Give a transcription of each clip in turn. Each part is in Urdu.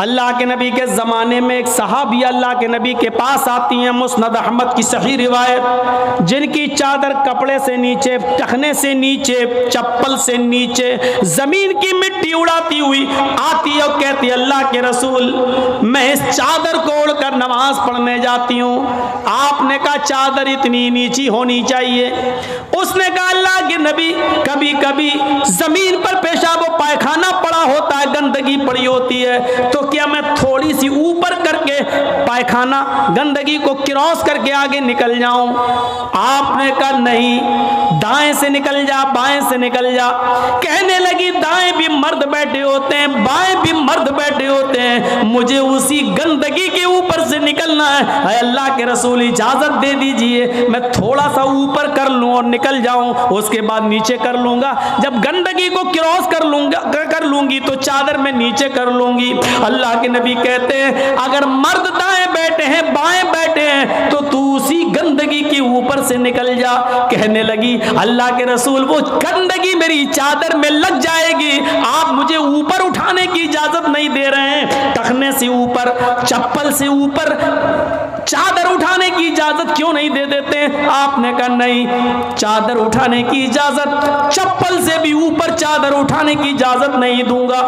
اللہ کے نبی کے زمانے میں ایک صحابی اللہ کے نبی کے پاس آتی ہیں، مسند احمد کی صحیح روایت، جن کی چادر کپڑے سے نیچے، ٹخنے سے نیچے، چپل سے نیچے زمین کی مٹی اڑاتی ہوئی آتی ہے اور کہتی ہے اللہ کے رسول میں اس چادر کو اڑ کر نماز پڑھنے جاتی ہوں۔ آپ نے کہا چادر اتنی نیچی ہونی چاہیے۔ اس نے کہا اللہ کے نبی کبھی کبھی زمین پر پیشاب و پائخانہ پڑا ہوتا ہے، گندگی پڑی ہوتی ہے، تو کیا میں تھوڑی سی اوپر کر کے پائخانہ گندگی کو کراس کر کے آگے نکل جاؤں؟ آپ نے کہا نہیں، دائیں سے نکل جا، بائیں سے نکل جا۔ کہنے لگی دائیں بھی مرد بیٹھے ہوتے ہیں، بائیں بھی مرد بیٹھے ہوتے ہیں، مجھے اسی گندگی کے اوپر سے نکلنا ہے۔ اے اللہ کے رسول اجازت دے دیجئے، میں تھوڑا سا اوپر کر لوں اور نکل جاؤں، اس کے بعد نیچے کر لوں گا، جب گندگی کو کراس کر لوں گی تو چادر میں نیچے کر لوں گی۔ اللہ کے نبی کہتے ہیں اگر مرد دائیں بیٹھے ہیں بائیں بیٹھے ہیں تو تو اسی گندگی کے اوپر سے نکل جا۔ کہنے لگی اللہ کے رسول وہ گندگی میری چادر میں لگ جائے گی، آپ مجھے اوپر اٹھانے کی اجازت نہیں دے رہے ہیں، ٹخنے سے اوپر، چپل سے اوپر چادر اٹھانے کی اجازت کیوں نہیں دے دیتے ہیں؟ آپ نے کہا نہیں، چادر اٹھانے کی اجازت، چپل سے بھی اوپر چادر اٹھانے کی اجازت نہیں دوں گا۔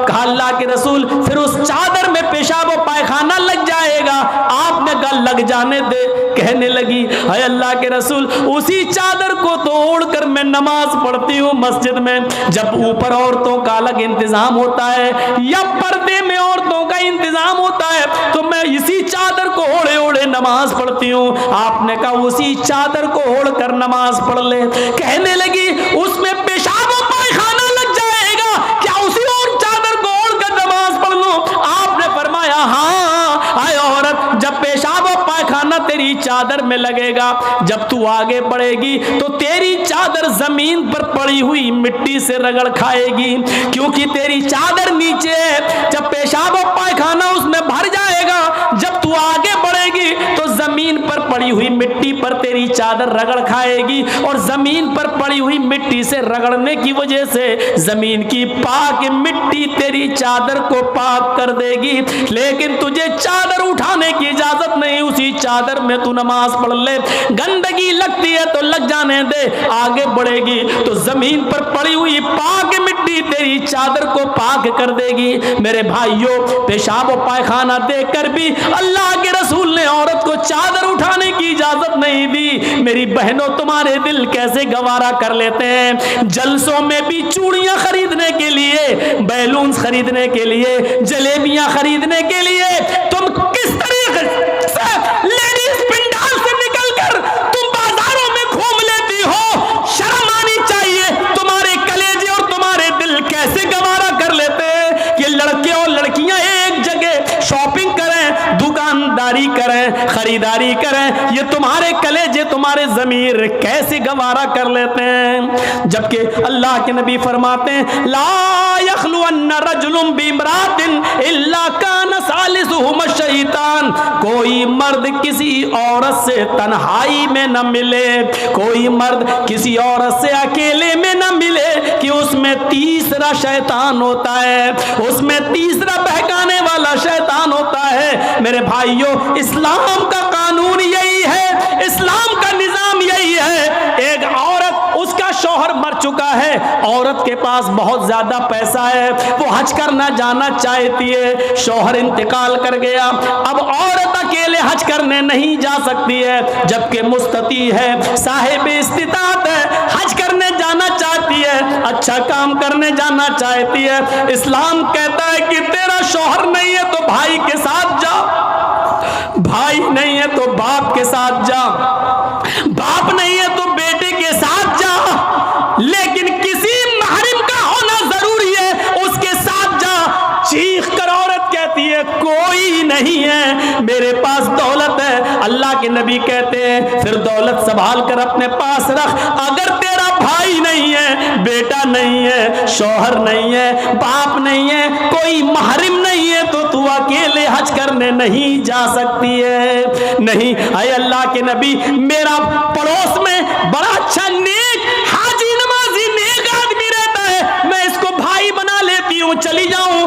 کہا اللہ کے رسول پھر اس چادر میں پیشاب و پائخانہ لگ جائے گا۔ آپ نے کہا لگ جانے دے۔ کہنے لگی اے اللہ کے رسول اسی چادر کو تو اوڑھ کر میں نماز پڑھتی ہوں مسجد میں، جب اوپر عورتوں کا الگ انتظام ہوتا ہے یا پردے میں عورتوں کا انتظام ہوتا ہے تو میں اسی چادر کو اوڑھے اوڑھے نماز پڑھتی ہوں۔ آپ نے کہا اسی چادر کو اوڑھ کر نماز پڑھ لے۔ کہنے لگی اس میں پیشاب و پائخانہ لگ جائے گا، کیا اسی اور چادر کو اوڑھ کر نماز پڑھ لوں؟ آپ نے فرمایا ہاں اے عورت، جب پیشاب و پائخانہ تیری چادر میں لگے گا، جب تو آگے بڑھے گی تو تیری چادر زمین پر پڑی ہوئی مٹی سے رگڑ کھائے گی، کیونکہ تیری چادر نیچے ہے۔ جب پیشاب و پائخانہ اس میں بھر جائے گا، جب تو آگے بڑھے گی تو زمین پر پڑی ہوئی مٹی پر تیری چادر رگڑ کھائے گی، اور زمین پر پڑی ہوئی مٹی سے رگڑنے کی وجہ سے زمین کی پاک مٹی تیری چادر کو پاک کر دے گی، لیکن تجھے چادر اٹھانے کی اجازت نہیں، اسی چادر میں تو نماز پڑھ لے۔ گندگی لگتی ہے تو لگ جانے دے، آگے بڑھے گی تو زمین پر پڑی ہوئی پاک مٹی تیری چادر کو پاک کر دے گی۔ میرے بھائیوں، پیشاب و پائخانہ دیکھ کر بھی اللہ کے رسول نے عورت کو چادر اٹھانے کی اجازت نہیں دی۔ میری بہنوں، تمہارے دل کیسے گوارا کر لیتے ہیں؟ جلسوں میں بھی چوڑیاں خریدنے کے لیے، بیلونز خریدنے کے لیے، جلیبیاں خریدنے کے لیے تم کس طریقے سے لیڈیز پنڈال سے نکل کر تم بازاروں میں گھوم لیتی ہو؟ شرم آنی چاہیے۔ تمہارے کلیجے اور تمہارے دل کیسے گوارا کر لیتے ہیں کہ لڑکے اور لڑکیاں ایک جگہ شاپنگ کریں، دکانداری کریں، خریداری کریں؟ یہ تمہارے کلیجے، تمہارے ضمیر کیسے گوارا کر لیتے ہیں؟ جبکہ اللہ کے نبی فرماتے ہیں لا یخلون رجل بامرأۃ الا کان ثالثہما الشیطان، کوئی مرد کسی عورت سے تنہائی میں نہ ملے، کوئی مرد کسی عورت سے اکیلے میں نہ ملے کہ اس میں تیسرا شیطان ہوتا ہے، اس میں تیسرا بہکانے والا شیطان ہوتا ہے۔ میرے بھائیوں، اسلام کا قانون یہی ہے، اسلام کا نظام یہی ہے۔ ایک عورت، اس کا شوہر مر چکا ہے، عورت کے پاس بہت زیادہ پیسہ ہے، وہ حج کرنا جانا چاہتی ہے، شوہر انتقال کر گیا، اب عورت اکیلے حج کرنے نہیں جا سکتی ہے، جبکہ مستطیع ہے، صاحب استطاعت ہے، حج کرنے جانا چاہتی ہے، اچھا کام کرنے جانا چاہتی ہے۔ اسلام کہتا ہے کہ تیرا شوہر نہیں ہے تو بھائی کے ساتھ جا، بھائی نہیں ہے تو باپ کے ساتھ جا، باپ نہیں ہے تو بیٹے کے ساتھ جا، لیکن کسی محرم کا ہونا ضروری ہے، اس کے ساتھ جا۔ چیخ کر عورت کہتی ہے کوئی نہیں ہے، میرے پاس دولت ہے۔ اللہ کے نبی کہتے ہیں پھر دولت سنبھال کر اپنے پاس رکھ، اگر تیرا بھائی نہیں ہے، بیٹا نہیں ہے، شوہر نہیں ہے، باپ نہیں ہے، کوئی محرم نہیں ہے تو تو اکیلے حج کرنے نہیں جا سکتی ہے۔ نہیں، اے اللہ کے نبی، میرا پڑوس میں بڑا اچھا نیک حاجی نمازی نیک آدمی رہتا ہے، میں اس کو بھائی بنا لیتی ہوں، چلی جاؤں؟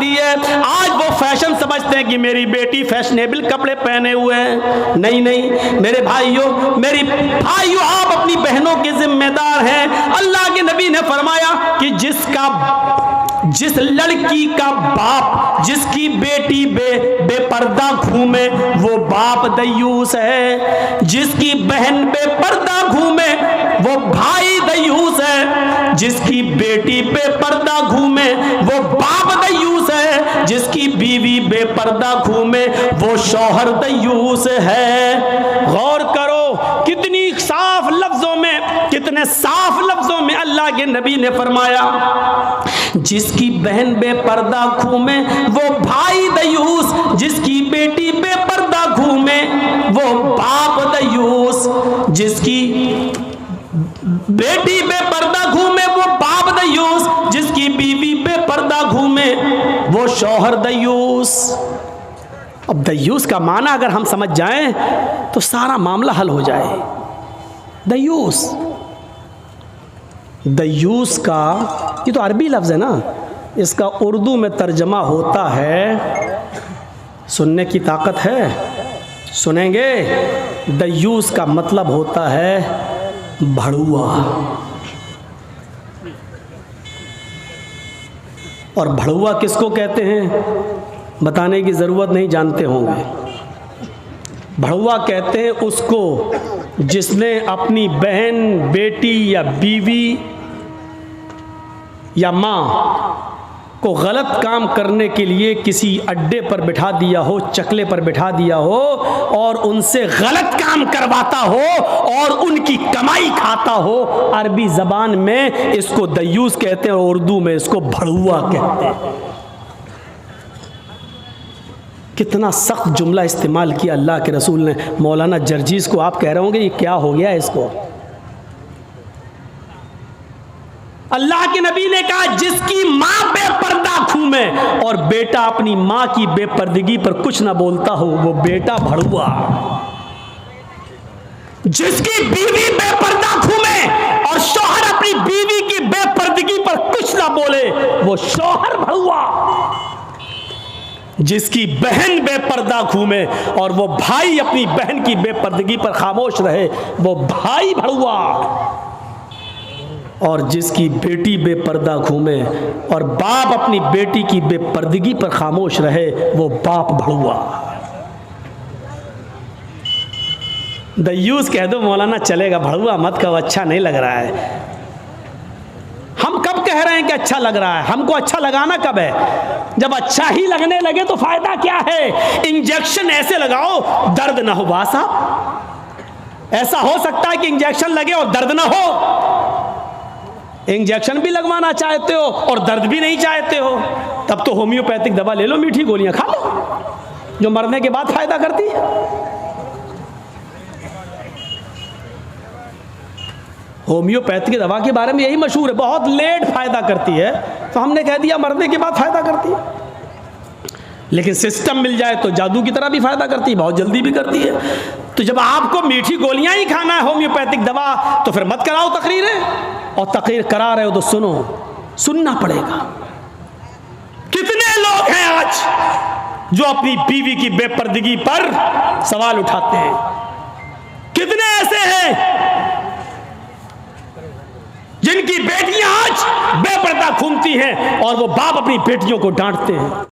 دی ہے۔ آج وہ فیشن سمجھتے ہیں کہ میری بیٹی فیشنیبل کپڑے پہنے ہوئے ہیں۔ نہیں نہیں میرے بھائیوں، میری بھائیوں، آپ اپنی بہنوں کے ذمہ دار ہیں۔ اللہ کے نبی نے فرمایا کہ جس لڑکی کا باپ جس کی بیٹی بے پردہ گھومے وہ باپ دیوس ہے، جس کی بہن بے پردہ گھومے وہ بھائی دیوس ہے، جس کی بیٹی بے پردہ گھومے وہ باپ دیوس ہے، جس کی بیوی بے پردہ گھومے وہ شوہر دیوس ہے۔ غور کرو کتنی صاف لفظوں میں، کتنے صاف لفظوں میں اللہ کے نبی نے فرمایا جس کی بہن بے پردہ گھومے وہ بھائی دیوس، جس کی بیٹی بے پردہ گھومے وہ باپ دیوس، جس کی بیٹی بے پردہ گھومے وہ باپ دیوس، جس کی بیوی بے پردہ گھومے وہ شوہر دیوس۔ اب دیوس کا معنی اگر ہم سمجھ جائیں تو سارا معاملہ حل ہو جائے۔ دیوس، دیوس کا یہ تو عربی لفظ ہے نا، اس کا اردو میں ترجمہ ہوتا ہے، سننے کی طاقت ہے؟ سنیں گے؟ دیوس کا مطلب ہوتا ہے بھڑوا، اور بھڑوا کس کو کہتے ہیں بتانے کی ضرورت نہیں، جانتے ہوں گے۔ بھڑوا کہتے ہیں اس کو جس نے اپنی بہن، بیٹی یا بیوی یا ماں کو غلط کام کرنے کے لیے کسی اڈے پر بٹھا دیا ہو، چکلے پر بٹھا دیا ہو اور ان سے غلط کام کرواتا ہو اور ان کی کمائی کھاتا ہو۔ عربی زبان میں اس کو دیوس کہتے ہیں اور اردو میں اس کو بھڑوا کہتے ہیں۔ کتنا سخت جملہ استعمال کیا اللہ کے رسول نے۔ مولانا جرجیز کو آپ کہہ رہے ہوں گے یہ کیا ہو گیا اس کو؟ اللہ کے نبی نے کہا جس کی ماں بے پردہ گھومے اور بیٹا اپنی ماں کی بے پردگی پر کچھ نہ بولتا ہو وہ بیٹا بھڑوا، جس کی بیوی بے پردہ گھومے اور شوہر اپنی بیوی کی بے پردگی پر کچھ نہ بولے وہ شوہر بھڑوا، جس کی بہن بے پردہ گھومے اور وہ بھائی اپنی بہن کی بے پردگی پر خاموش رہے وہ بھائی بھڑوا، اور جس کی بیٹی بے پردہ گھومے اور باپ اپنی بیٹی کی بے پردگی پر خاموش رہے وہ باپ بھڑوا۔ دیوس کہہ دو مولانا چلے گا، بھڑوا مت کہو، اچھا نہیں لگ رہا ہے۔ ہم کب کہہ رہے ہیں کہ اچھا لگ رہا ہے؟ ہم کو اچھا لگانا کب ہے؟ جب اچھا ہی لگنے لگے تو فائدہ کیا ہے؟ انجیکشن ایسے لگاؤ درد نہ ہو۔ باسا ایسا ہو سکتا ہے کہ انجیکشن لگے اور درد نہ ہو؟ انجیکشن بھی لگوانا چاہتے ہو اور درد بھی نہیں چاہتے ہو، تب تو ہومیوپیتھک دوا لے لو، میٹھی گولیاں کھا لو جو مرنے کے بعد فائدہ کرتی ہے۔ ہومیوپیتھک دوا کے بارے میں یہی مشہور ہے، بہت لیٹ فائدہ کرتی ہے، تو ہم نے کہہ دیا مرنے کے بعد فائدہ کرتی ہے۔ لیکن سسٹم مل جائے تو جادو کی طرح بھی فائدہ کرتی ہے، بہت جلدی بھی کرتی ہے۔ تو جب آپ کو میٹھی گولیاں ہی کھانا ہے ہومیوپیتھک دوا تو پھر مت کراؤ تقریریں، اور تقریر کرا رہے ہو تو سنو، سننا پڑے گا۔ کتنے لوگ ہیں آج جو اپنی بیوی کی بے پردگی پر سوال اٹھاتے ہیں؟ کتنے ایسے ہیں جن کی بیٹیاں آج بے پردہ گھومتی ہیں اور وہ باپ اپنی بیٹیوں کو ڈانٹتے ہیں؟